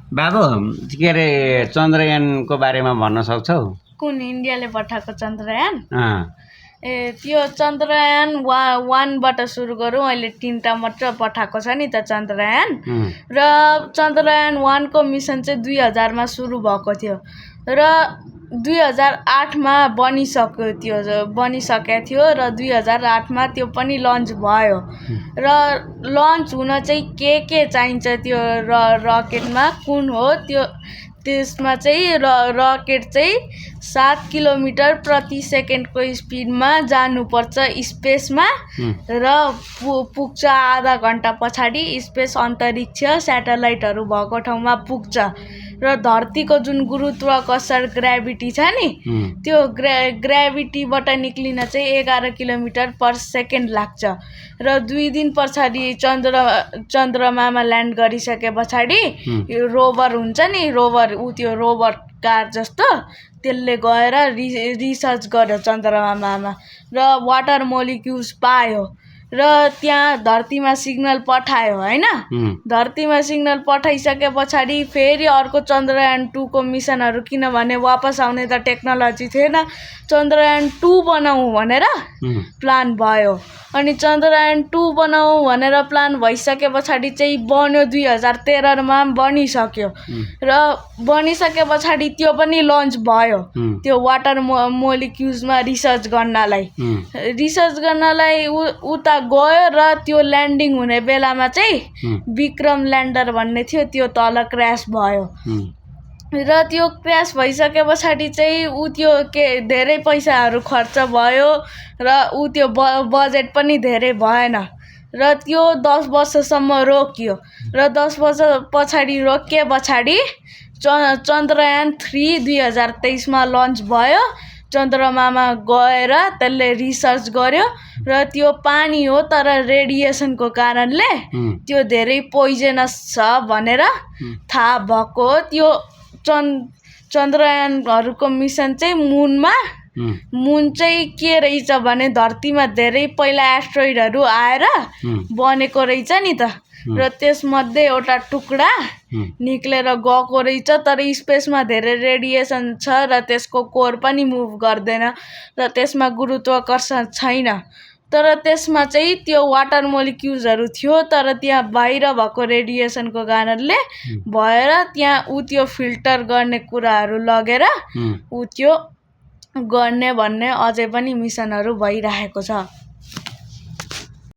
बाबु के अरे चन्द्रयानको बारेमा भन्न सक्छौ? कुन इन्डियाले पठाएको चन्द्रयान? अँ त्यो चन्द्रयान 1 बाट सुरु गरौँ। अहिले 3टा मात्र पठाएको छ नि त चन्द्रयान। र चन्द्रयान 1 को मिसन चाहिँ 2000 मा सुरु भएको थियो र 2008 मा बनिसकेको थियो र 2008 मा त्यो पनि लन्च भयो। र लन्च हुन चाहिँ के चाहिन्छ त्यो रकेटमा कुन हो त्यो त्यसमा चाहिँ रकेट चाहिँ 7 किलोमिटर प्रति सेकेन्डको स्पिडमा जानुपर्छ स्पेसमा र पुग्छ आधा घन्टा पछाडि स्पेस अन्तरिक्ष स्याटेलाइटहरू भएको ठाउँमा पुग्छ र धरतीको जुन गुरुत्वाकर्षण ग्राभिटी छ नि त्यो ग्राभिटीबाट निक्लिन चाहिँ 11 किलोमिटर पर सेकेन्ड लाग्छ र 2 दिन पछाडि चन्द्रमामा ल्यान्ड गरिसके पछाडि रोभर हुन्छ नि त्यो रोभर कार जस्तो त्यसले गएर रिसर्च गर्यो चन्द्रमामा र वाटर मोलिक्युल्स पायो र त्यहाँ धरतीमा सिग्नल पठायो हैन। धरतीमा सिग्नल पठाइसके पछाडि फेरि अर्को चन्द्रयान 2 को मिसनहरू किनभने वापस आउने त टेक्नोलोजी थिएन चन्द्रयान 2 बनाऊ भनेर प्लान भयो अनि चन्द्रयान 2 बनाऊ भनेर प्लान भइसके पछाडि चाहिँ बन्यो 2013 मा बनिसक्यो र बनिसके पछाडि त्यो पनि लन्च भयो त्यो वाटर मोलिक्युल्समा रिसर्च गर्नलाई उता गयो र त्यो ल्यान्डिङ हुने बेलामा चाहिँ विक्रम ल्यान्डर भन्ने थियो त्यो तल क्र्यास भयो र त्यो क्र्यास भइसके पछाडि चाहिँ त्यो धेरै पैसाहरू खर्च भयो र त्यो बजेट पनि धेरै भएन र त्यो 10 वर्षसम्म रोकियो र 10 वर्ष पछाडि रोकिए पछाडि चन्द्रयान 3 2023 मा लन्च भयो। चन्द्रमामा गएर त्यसले रिसर्च गर्यो र त्यो पानी हो तर रेडिएसनको कारणले त्यो धेरै पोइजनस छ भनेर थाहा भएको त्यो चन्द्रयानहरूको मिसन चाहिँ मुन चाहिँ के रहेछ भने धरतीमा धेरै पहिला एस्ट्रोइडहरू आएर बनेको रहेछ नि त र त्यसमध्ये एउटा टुक्रा निक्लेर गएको रहेछ तर स्पेसमा धेरै रेडिएसन छ र त्यसको कोर पनि मुभ गर्दैन र त्यसमा गुरुत्वाकर्षण छैन तर त्यसमा चाहिँ त्यो वाटर मोलिक्युल्सहरू थियो तर त्यहाँ बाहिर भएको रेडिएसनको कारणले भएर त्यहाँ त्यो फिल्टर गर्ने कुराहरू लगेर त्यो गर्ने भन्ने अझै पनि मिसनहरू भइरहेको छ।